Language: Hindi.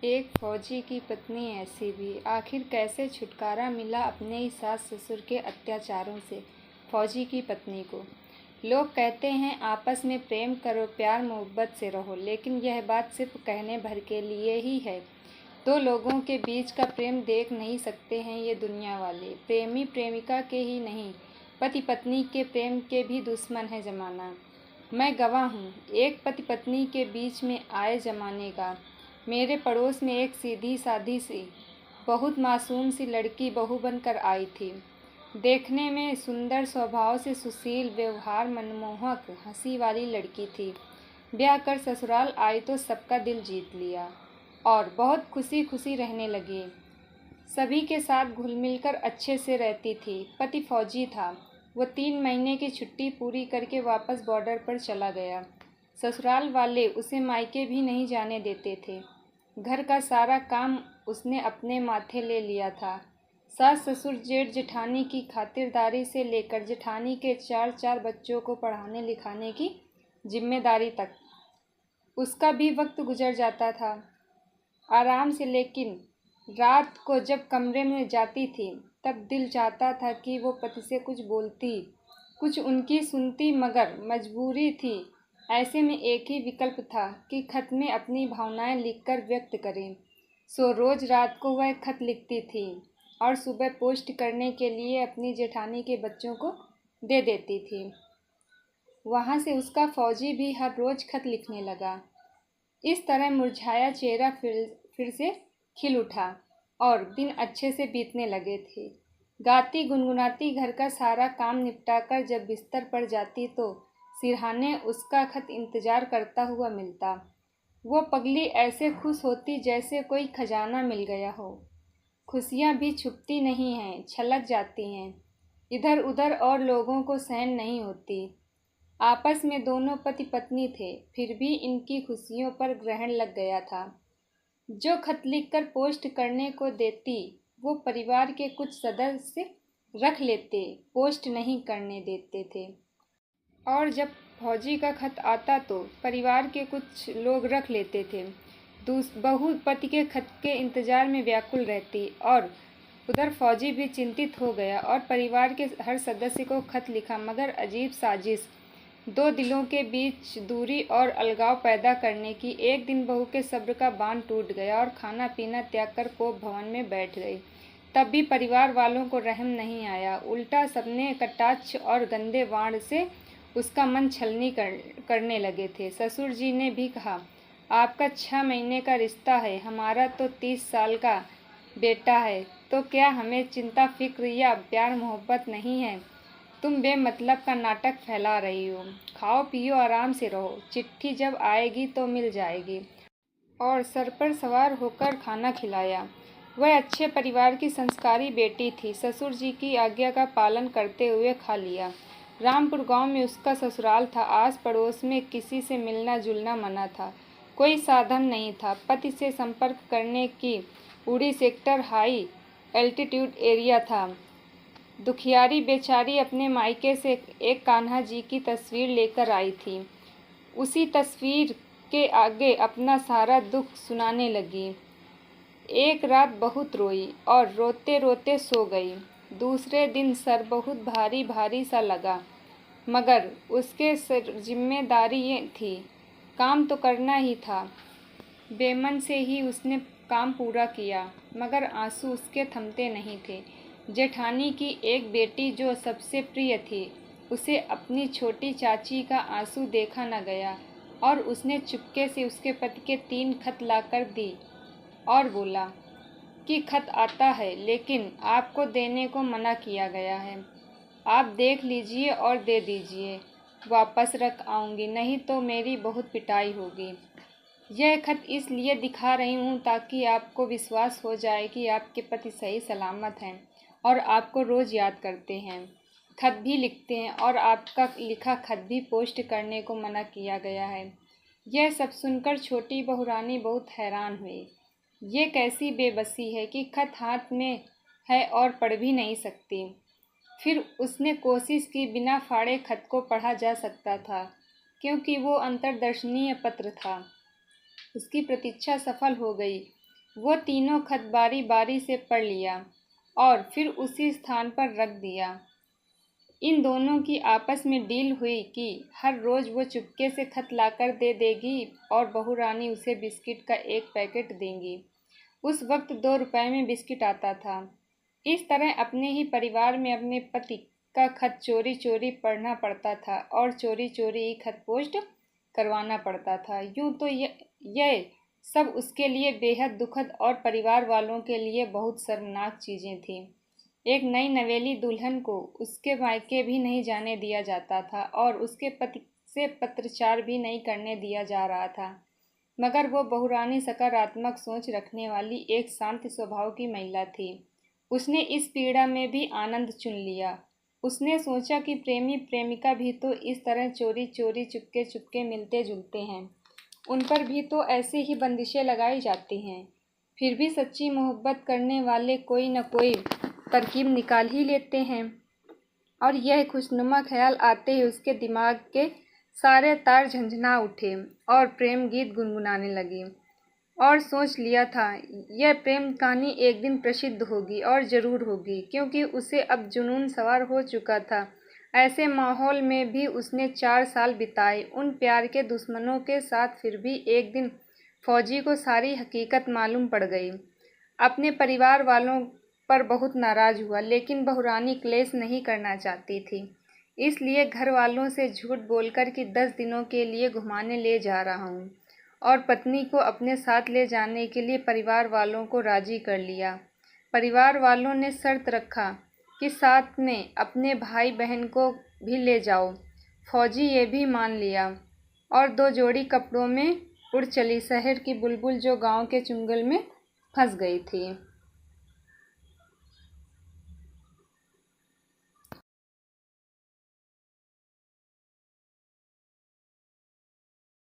एक फौजी की पत्नी ऐसी भी। आखिर कैसे छुटकारा मिला अपने ही सास ससुर के अत्याचारों से फौजी की पत्नी को। लोग कहते हैं आपस में प्रेम करो, प्यार मोहब्बत से रहो, लेकिन यह बात सिर्फ कहने भर के लिए ही है। दो लोगों के बीच का प्रेम देख नहीं सकते हैं ये दुनिया वाले। प्रेमी प्रेमिका के ही नहीं, पति पत्नी के प्रेम के भी दुश्मन है ज़माना। मैं गवाह हूँ एक पति पत्नी के बीच में आए ज़माने का। मेरे पड़ोस में एक सीधी सादी सी, बहुत मासूम सी लड़की बहू बनकर आई थी। देखने में सुंदर, स्वभाव से सुशील, व्यवहार मनमोहक, हंसी वाली लड़की थी। ब्याह कर ससुराल आई तो सबका दिल जीत लिया और बहुत खुशी खुशी रहने लगी। सभी के साथ घुल मिल कर अच्छे से रहती थी। पति फौजी था। वो 3 महीने की छुट्टी पूरी करके वापस बॉर्डर पर चला गया। ससुराल वाले उसे मायके भी नहीं जाने देते थे। घर का सारा काम उसने अपने माथे ले लिया था। सास ससुर, जेठ जेठानी की खातिरदारी से लेकर जेठानी के 4 बच्चों को पढ़ाने लिखाने की जिम्मेदारी तक उसका भी वक्त गुजर जाता था आराम से। लेकिन रात को जब कमरे में जाती थी तब दिल चाहता था कि वो पति से कुछ बोलती, कुछ उनकी सुनती, मगर मजबूरी थी। ऐसे में एक ही विकल्प था कि खत में अपनी भावनाएं लिखकर व्यक्त करें। सो रोज रात को वह खत लिखती थी और सुबह पोस्ट करने के लिए अपनी जेठानी के बच्चों को दे देती थी। वहाँ से उसका फौजी भी हर रोज खत लिखने लगा। इस तरह मुरझाया चेहरा फिर से खिल उठा और दिन अच्छे से बीतने लगे थे। गाती गुनगुनाती घर का सारा काम निपटाकर जब बिस्तर पर जाती तो सिरहाने उसका खत इंतजार करता हुआ मिलता। वो पगली ऐसे खुश होती जैसे कोई खजाना मिल गया हो। खुशियाँ भी छुपती नहीं हैं, छलक जाती हैं इधर उधर और लोगों को सहन नहीं होती। आपस में दोनों पति पत्नी थे, फिर भी इनकी खुशियों पर ग्रहण लग गया था। जो खत लिखकर पोस्ट करने को देती वो परिवार के कुछ सदस्य रख लेते, पोस्ट नहीं करने देते थे। और जब फौजी का खत आता तो परिवार के कुछ लोग रख लेते थे। बहू पति के खत के इंतजार में व्याकुल रहती और उधर फौजी भी चिंतित हो गया और परिवार के हर सदस्य को खत लिखा। मगर अजीब साजिश, दो दिलों के बीच दूरी और अलगाव पैदा करने की। एक दिन बहू के सब्र का बांध टूट गया और खाना पीना त्याग कर कोप भवन में बैठ गई। तब भी परिवार वालों को रहम नहीं आया। उल्टा सबने कटाक्ष और गंदे वाण से उसका मन छलनी करने लगे थे। ससुर जी ने भी कहा, आपका 6 महीने का रिश्ता है, हमारा तो 30 साल का बेटा है, तो क्या हमें चिंता फिक्र या प्यार मोहब्बत नहीं है? तुम बेमतलब का नाटक फैला रही हो। खाओ पियो आराम से रहो, चिट्ठी जब आएगी तो मिल जाएगी। और सर पर सवार होकर खाना खिलाया। वह अच्छे परिवार की संस्कारी बेटी थी। ससुर जी की आज्ञा का पालन करते हुए खा लिया। रामपुर गांव में उसका ससुराल था। आस पड़ोस में किसी से मिलना जुलना मना था। कोई साधन नहीं था पति से संपर्क करने की। उड़ी सेक्टर हाई एल्टीट्यूड एरिया था। दुखियारी बेचारी अपने मायके से एक कान्हा जी की तस्वीर लेकर आई थी। उसी तस्वीर के आगे अपना सारा दुख सुनाने लगी। एक रात बहुत रोई और रोते रोते सो गई। दूसरे दिन सर बहुत भारी भारी सा लगा, मगर उसके सर जिम्मेदारी ये थी, काम तो करना ही था। बेमन से ही उसने काम पूरा किया, मगर आंसू उसके थमते नहीं थे। जेठानी की एक बेटी जो सबसे प्रिय थी, उसे अपनी छोटी चाची का आंसू देखा न गया और उसने चुपके से उसके पति के 3 खत लाकर दी और बोला कि खत आता है, लेकिन आपको देने को मना किया गया है। आप देख लीजिए और दे दीजिए, वापस रख आऊँगी, नहीं तो मेरी बहुत पिटाई होगी। यह खत इसलिए दिखा रही हूँ ताकि आपको विश्वास हो जाए कि आपके पति सही सलामत हैं और आपको रोज़ याद करते हैं, खत भी लिखते हैं और आपका लिखा खत भी पोस्ट करने को मना किया गया है। यह सब सुनकर छोटी बहू रानी बहुत हैरान हुई। ये कैसी बेबसी है कि खत हाथ में है और पढ़ भी नहीं सकती। फिर उसने कोशिश की, बिना फाड़े खत को पढ़ा जा सकता था, क्योंकि वो अंतर्दर्शनीय पत्र था। उसकी प्रतीक्षा सफल हो गई। वो तीनों खत बारी बारी से पढ़ लिया और फिर उसी स्थान पर रख दिया। इन दोनों की आपस में डील हुई कि हर रोज़ वो चुपके से खत लाकर दे देगी और बहू रानी उसे बिस्किट का एक पैकेट देंगी। उस वक्त 2 रुपए में बिस्किट आता था। इस तरह अपने ही परिवार में अपने पति का खत चोरी चोरी पढ़ना पड़ता था और चोरी चोरी ही खत पोस्ट करवाना पड़ता था। यूँ तो यह सब उसके लिए बेहद दुखद और परिवार वालों के लिए बहुत शर्मनाक चीज़ें थीं। एक नई नवेली दुल्हन को उसके मायके भी नहीं जाने दिया जाता था और उसके पति से पत्रचार भी नहीं करने दिया जा रहा था। मगर वो बहुरानी सकारात्मक सोच रखने वाली एक शांत स्वभाव की महिला थी। उसने इस पीड़ा में भी आनंद चुन लिया। उसने सोचा कि प्रेमी प्रेमिका भी तो इस तरह चोरी चोरी चुपके चुपके मिलते जुलते हैं, उन पर भी तो ऐसे ही बंदिशें लगाई जाती हैं। फिर भी सच्ची मोहब्बत करने वाले कोई न कोई तरकीब निकाल ही लेते हैं। और यह खुशनुमा ख्याल आते ही उसके दिमाग के सारे तार झंझना उठे और प्रेम गीत गुनगुनाने लगी। और सोच लिया था यह प्रेम कहानी एक दिन प्रसिद्ध होगी और ज़रूर होगी, क्योंकि उसे अब जुनून सवार हो चुका था। ऐसे माहौल में भी उसने 4 साल बिताए उन प्यार के दुश्मनों के साथ। फिर भी एक दिन फौजी को सारी हकीकत मालूम पड़ गई। अपने परिवार वालों पर बहुत नाराज़ हुआ, लेकिन बहुरानी क्लेश नहीं करना चाहती थी। इसलिए घर वालों से झूठ बोलकर कि 10 दिनों के लिए घुमाने ले जा रहा हूँ और पत्नी को अपने साथ ले जाने के लिए परिवार वालों को राज़ी कर लिया। परिवार वालों ने शर्त रखा कि साथ में अपने भाई बहन को भी ले जाओ। फौजी ये भी मान लिया और 2 जोड़ी कपड़ों में उड़ चली शहर की बुलबुल जो गांव के चुंगल में फंस गई थी।